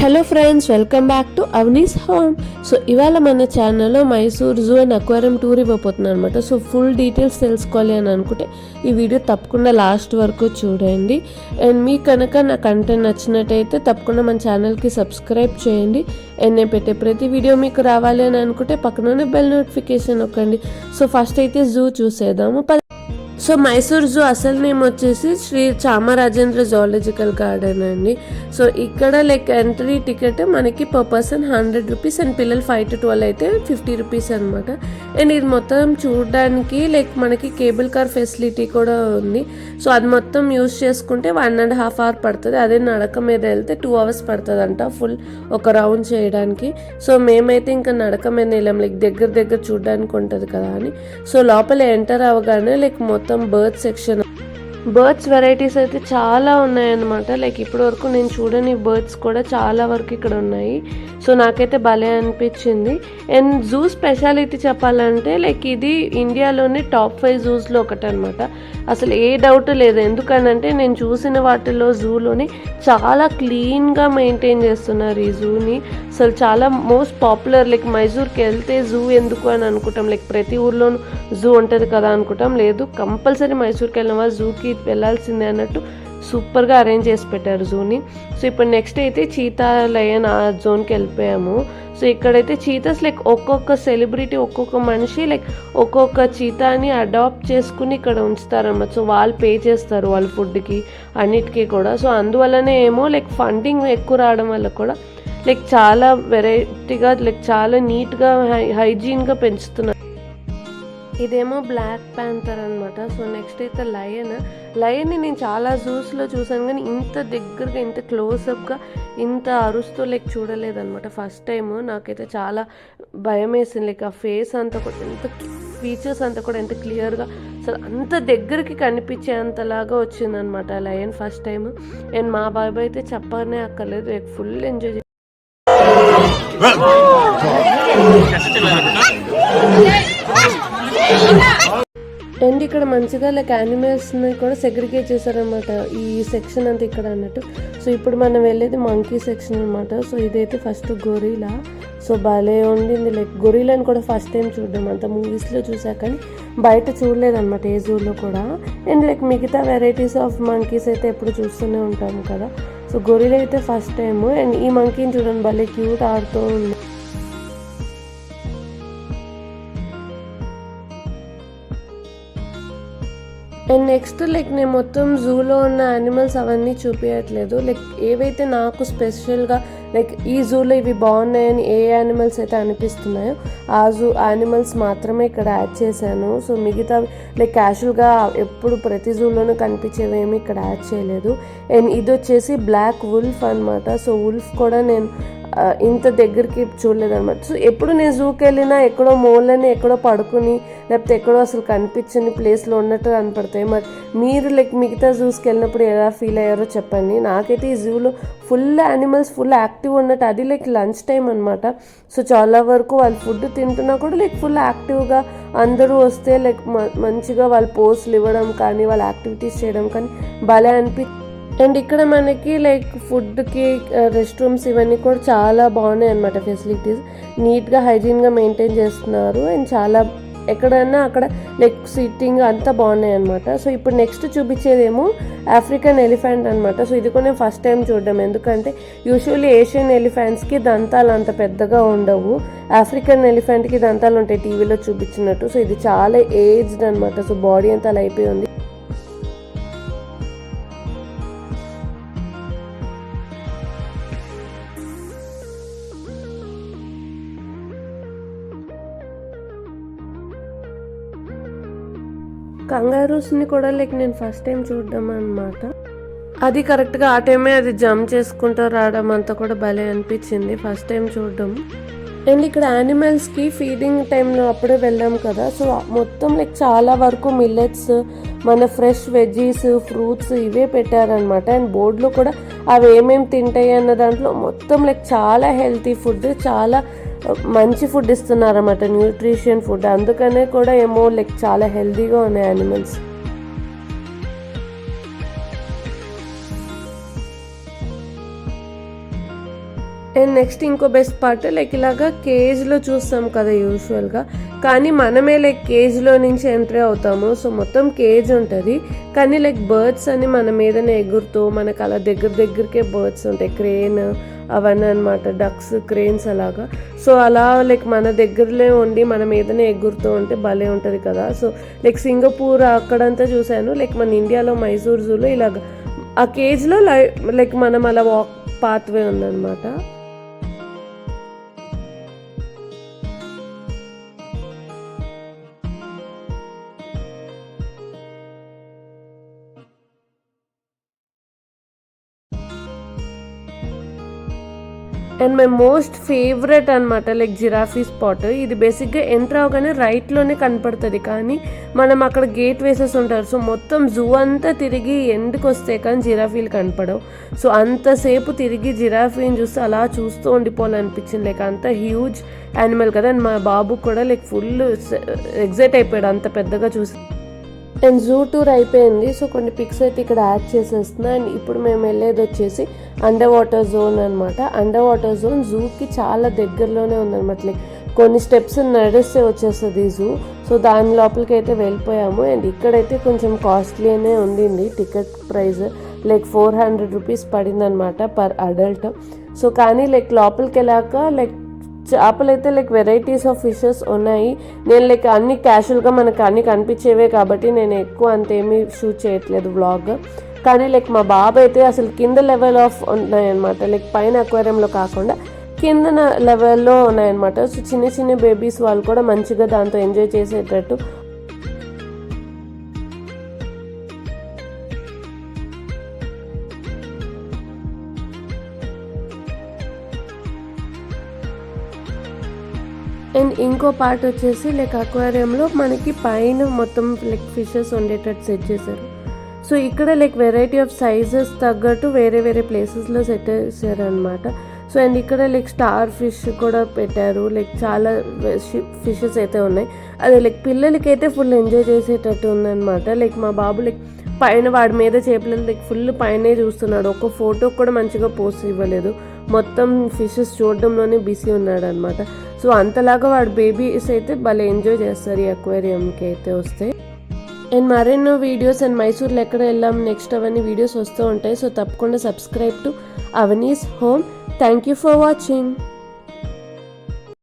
Hello friends, welcome back to Avani's home. So ఇవాళ మన ఛానల్లో Mysore zoo and aquarium tour ఇవ్వబోతున్నాను అనమాట. సో ఫుల్ డీటెయిల్స్ తెలుసుకోవాలి అని అనుకుంటే ఈ వీడియో తప్పకుండా లాస్ట్ వరకు చూడండి. అండ్ మీకు కనుక నా కంటెంట్ నచ్చినట్టయితే తప్పకుండా మన ఛానల్కి సబ్స్క్రైబ్ చేయండి. అండ్ నేను పెట్టే ప్రతి వీడియో మీకు రావాలి అని అనుకుంటే పక్కనే బెల్ నోటిఫికేషన్ నొక్కండి. సో ఫస్ట్ అయితే జూ చూసేద్దాము. సో మైసూర్ జూ అసలు నేమ్ వచ్చేసి శ్రీ చామరాజేంద్ర జువాలజికల్ గార్డెన్ అండి. సో ఇక్కడ ఎంట్రీ టికెట్ మనకి పర్ పర్సన్ 100 రూపీస్ అండ్ పిల్లలు 5 to 12 అయితే 50 రూపీస్ అనమాట. అండ్ ఇది మొత్తం చూడడానికి మనకి కేబుల్ కార్ ఫెసిలిటీ కూడా ఉంది. సో అది మొత్తం యూజ్ చేసుకుంటే 1.5 hours పడుతుంది. అదే నడక మీద వెళ్తే 2 hours పడుతుంది అంట ఫుల్ ఒక రౌండ్ చేయడానికి. సో మేమైతే ఇంకా నడక మీద వెళ్ళాం, దగ్గర చూడడానికి ఉంటుంది కదా అని. సో లోపల ఎంటర్ అవ్వగానే మొత్తం బర్డ్స్ సెక్షన్, బర్డ్స్ వెరైటీస్ అయితే చాలా ఉన్నాయన్నమాట. ఇప్పటి వరకు నేను చూడని బర్డ్స్ కూడా చాలా వరకు ఇక్కడ ఉన్నాయి. సో నాకైతే భలే అనిపించింది. అండ్ జూ స్పెషాలిటీ చెప్పాలంటే ఇది ఇండియాలోనే టాప్ 5 జూస్లో ఒకటి అనమాట. అసలు ఏ డౌట్ లేదు. ఎందుకనంటే నేను చూసిన వాటిలో జూలోని చాలా క్లీన్గా మెయింటైన్ చేస్తున్నారు ఈ జూని. అసలు చాలా మోస్ట్ పాపులర్. మైసూర్కి వెళ్తే జూ ఎందుకు అని అనుకుంటాం, ప్రతి ఊర్లోనూ జూ ఉంటుంది కదా అనుకుంటాం. లేదు, కంపల్సరీ మైసూర్కి వెళ్ళిన వాళ్ళు జూకి వెళ్ళాల్సిందే అన్నట్టు సూపర్గా అరేంజ్ చేసి పెట్టారు జూని. సో ఇప్పుడు నెక్స్ట్ అయితే చీతా లయన్ ఆ జోన్కి వెళ్ళిపోయాము. సో ఇక్కడైతే చీతాస్ ఒక్కొక్క సెలబ్రిటీ, ఒక్కొక్క మనిషి ఒక్కొక్క చీతాని అడాప్ట్ చేసుకుని ఇక్కడ ఉంచుతారన్నమాట. సో వాళ్ళు పే చేస్తారు వాళ్ళ ఫుడ్కి అన్నిటికీ కూడా. సో అందువల్లనే ఏమో ఫండింగ్ ఎక్కువ రావడం వల్ల కూడా చాలా వెరైటీగా చాలా నీట్గా హైజీన్గా పెంచుతున్నారు. ఇదేమో బ్లాక్ ప్యాంథర్ అనమాట. సో నెక్స్ట్ అయితే లయన్ని నేను చాలా జూస్లో చూసాను, కానీ ఇంత దగ్గరగా ఇంత క్లోజప్గా ఇంత అరుస్తూ చూడలేదన్నమాట ఫస్ట్ టైము. నాకైతే చాలా భయం వేసింది. ఆ ఫేస్ అంతా కూడా ఎంత ఫీచర్స్ అంతా కూడా ఎంత క్లియర్గా అసలు అంత దగ్గరికి కనిపించే అంతలాగా వచ్చిందనమాట లయన్ ఫస్ట్ టైం. అండ్ మా బాబాయ్ అయితే చెప్పనే అక్కర్లేదు, ఫుల్ ఎంజాయ్ చేసి. అండ్ ఇక్కడ మంచిగా యానిమల్స్ని కూడా సెగ్రిగేట్ చేశారనమాట ఈ సెక్షన్ అంతా ఇక్కడ అన్నట్టు. సో ఇప్పుడు మనం వెళ్ళేది మంకీ సెక్షన్ అనమాట. సో ఇదైతే ఫస్ట్ గొరిలా. సో భలే ఉండింది. గొరిలాని కూడా ఫస్ట్ టైం చూడడం, అంత మూవీస్లో చూసా కానీ బయట చూడలేదన్నమాట ఏ జూలో కూడా. అండ్ మిగతా వెరైటీస్ ఆఫ్ మంకీస్ అయితే ఎప్పుడు చూస్తూనే ఉంటాము కదా. సో గొరిలా అయితే ఫస్ట్ టైము. అండ్ ఈ మంకీని చూడండి, భలే క్యూట్ ఆడుతూ ఉంది. అండ్ నెక్స్ట్ నేను మొత్తం జూలో ఉన్న యానిమల్స్ అవన్నీ చూపించట్లేదు. ఏవైతే నాకు స్పెషల్గా ఈ జూలో ఇవి బాగున్నాయని ఏ యానిమల్స్ అయితే అనిపిస్తున్నాయో ఆ జూ యానిమల్స్ మాత్రమే ఇక్కడ యాడ్ చేశాను. సో మిగతా క్యాషువల్గా ఎప్పుడు ప్రతి జూలోనూ కనిపించేవేమి ఇక్కడ యాడ్ చేయలేదు. అండ్ ఇది వచ్చేసి బ్లాక్ వుల్ఫ్ అనమాట. సో వుల్ఫ్ కూడా నేను ఇంత దగ్గరికి చూడలేదన్నమాట. సో ఎప్పుడు నేను జూకి వెళ్ళినా ఎక్కడో మూలని ఎక్కడో పడుకుని లేకపోతే ఎక్కడో అసలు కనిపించని ప్లేస్లో ఉన్నట్టు కనపడతాయి. మరి మీరు మిగతా జూస్కి వెళ్ళినప్పుడు ఎలా ఫీల్ అయ్యారో చెప్పండి. నాకైతే ఈ జూలో ఫుల్ యానిమల్స్ ఫుల్ యాక్టివ్ ఉన్నట్టు. అది లంచ్ టైం అనమాట. సో చాలా వరకు వాళ్ళు ఫుడ్ తింటున్నా కూడా ఫుల్ యాక్టివ్గా అందరూ వస్తే మంచిగా వాళ్ళు పోస్ట్లు ఇవ్వడం కానీ వాళ్ళ యాక్టివిటీస్ చేయడం కానీ భలే అండ్ ఇక్కడ మనకి ఫుడ్కి రెస్ట్ రూమ్స్ ఇవన్నీ కూడా చాలా బాగున్నాయి అనమాట. ఫెసిలిటీస్ నీట్గా హైజీన్గా మెయింటైన్ చేస్తున్నారు. అండ్ చాలా ఎక్కడన్నా అక్కడ సిట్టింగ్ అంతా బాగున్నాయి అనమాట. సో ఇప్పుడు నెక్స్ట్ చూపించేదేమో ఆఫ్రికన్ ఎలిఫెంట్ అనమాట. సో ఇది కూడా నేను ఫస్ట్ టైం చూడడం. ఎందుకంటే యూజువల్లీ ఏషియన్ ఎలిఫెంట్స్కి దంతాలు అంత పెద్దగా ఉండవు, ఆఫ్రికన్ ఎలిఫెంట్కి దంతాలు ఉంటాయి టీవీలో చూపించినట్టు. సో ఇది చాలా ఏజ్డ్ అనమాట. సో బాడీ అంతా అలా అయిపోయి ఉంది. కంగారూస్ని కూడా నేను ఫస్ట్ టైం చూడడం అనమాట. అది కరెక్ట్గా ఆ టైమే అది జంప్ చేసుకుంటూ రావడం అంతా కూడా భలే అనిపించింది ఫస్ట్ టైం చూడడం. అండ్ ఇక్కడ యానిమల్స్కి ఫీడింగ్ టైంలో అప్పుడే వెళ్ళాం కదా. సో మొత్తం చాలా వరకు మిల్లెట్స్, మన ఫ్రెష్ వెజ్జీస్, ఫ్రూట్స్ ఇవే పెట్టారనమాట. అండ్ బోర్డులో కూడా అవి ఏమేమి తింటాయి అన్న దాంట్లో మొత్తం చాలా హెల్తీ ఫుడ్, చాలా మంచి ఫుడ్ ఇస్తున్నారన్నమాట, న్యూట్రిషన్ ఫుడ్. అందుకనే కూడా ఏమో చాలా హెల్తీగా ఉన్నాయి యానిమల్స్. అండ్ నెక్స్ట్ ఇంకో బెస్ట్ పార్ట్ లైక్ ఇలాగా కేజ్లో చూస్తాం కదా యూజువల్గా, కానీ మనమే లైక్ కేజ్లో నుంచి ఎంట్రీ అవుతాము. సో మొత్తం కేజ్ ఉంటుంది, కానీ లైక్ బర్డ్స్ అని మన మీదనే ఎగురుతూ మనకు అలా దగ్గరకే బర్డ్స్ ఉంటాయి, క్రేన్ అవన్నీ అనమాట, డక్స్, క్రేన్స్ అలాగా. సో అలా లైక్ మన దగ్గరలో ఉండి మన మీదనే ఎగురుతూ ఉంటే భలే ఉంటుంది కదా. సో లైక్ సింగపూర్ అక్కడంతా చూశాను, లైక్ మన ఇండియాలో మైసూర్ జూలో ఇలాగ ఆ కేజ్లో లైక్ మనం అలా వాక్ పాత్వే ఉందన్నమాట. అండ్ మై మోస్ట్ ఫేవరెట్ అనమాట లైక్ జిరాఫీ స్పాట్. ఇది బేసిక్గా ఎంటర్ అవగానే రైట్లోనే కనపడుతుంది, కానీ మనం అక్కడ గేట్ వేసేసి ఉంటారు. సో మొత్తం జూ అంతా తిరిగి ఎండ్కి వస్తే కానీ జిరాఫీలు కనపడవు. సో అంతసేపు తిరిగి జిరాఫీని చూస్తే అలా చూస్తూ ఉండిపోవాలనిపించింది, లైక్ అంత హ్యూజ్ యానిమల్ కదా. అండ్ మా బాబు కూడా లైక్ ఫుల్ ఎగ్జైట్ అయిపోయాడు అంత పెద్దగా చూసి. అండ్ జూ టూర్ అయిపోయింది. సో కొన్ని పిక్స్ అయితే ఇక్కడ యాడ్ చేసేస్తున్నా. అండ్ ఇప్పుడు మేము వెళ్ళేది వచ్చేసి అండర్ వాటర్ జోన్ అనమాట. అండర్ వాటర్ జోన్ జూకి చాలా దగ్గరలోనే ఉందన్నమాట, లైక్ కొన్ని స్టెప్స్ నడిస్తే వచ్చేస్తుంది జూ. సో దాని లోపలికి అయితే వెళ్ళిపోయాము. అండ్ ఇక్కడైతే కొంచెం కాస్ట్లీనే ఉండింది టికెట్ ప్రైస్, లైక్ 400 రూపీస్ పడింది అనమాట పర్ అడల్ట్. సో కానీ లైక్ లోపలికి వెళ్ళాక లైక్ చేపలు అయితే లైక్ వెరైటీస్ ఆఫ్ ఫిషెస్ ఉన్నాయి. నేను లైక్ అన్ని క్యాషువల్గా మనకు అన్ని కనిపించేవే కాబట్టి నేను ఎక్కువ అంతేమీ షూట్ చేయట్లేదు వ్లాగ్. కానీ లైక్ మా బాబు అయితే అసలు కింద లెవెల్ ఆఫ్ ఉన్నాయన్నమాట, లైక్ పైన అక్వేరియంలో కాకుండా కింద లెవెల్లో ఉన్నాయన్నమాట. సో చిన్న బేబీస్ వాళ్ళు కూడా మంచిగా దాంతో ఎంజాయ్ చేసేటట్టు. అండ్ ఇంకో పార్ట్ వచ్చేసి లైక్ అక్వేరియంలో మనకి పైన మొత్తం లైక్ ఫిషెస్ ఉండేటట్టు సెట్ చేశారు. సో ఇక్కడ లైక్ వెరైటీ ఆఫ్ సైజెస్ తగ్గట్టు వేరే ప్లేసెస్లో సెట్ చేశారు అనమాట. సో అండ్ ఇక్కడ లైక్ స్టార్ ఫిష్ కూడా పెట్టారు, లైక్ చాలా ఫిషెస్ అయితే ఉన్నాయి. అది లైక్ పిల్లలకైతే ఫుల్ ఎంజాయ్ చేసేటట్టు ఉందన్నమాట. లైక్ మా బాబు లైక్ పైన వాడి మీద చేపలు లైక్ ఫుల్ పైనే చూస్తున్నాడు, ఒక ఫోటో కూడా మంచిగా పోస్ట్ ఇవ్వలేదు, మొత్తం ఫిషెస్ చూడడంలోనే బిజీ ఉన్నాడు అనమాట. సో అంతలాగా వాడు బేబీస్ అయితే భలే ఎంజాయ్ చేస్తారు ఈ అక్వేరియంకి అయితే వస్తే. అండ్ మరెన్నో వీడియోస్ అండ్ మైసూర్లో ఎక్కడ వెళ్ళాం నెక్స్ట్ అవన్నీ వీడియోస్ వస్తూ ఉంటాయి. సో తప్పకుండా subscribe to Avani's home. Thank you for watching.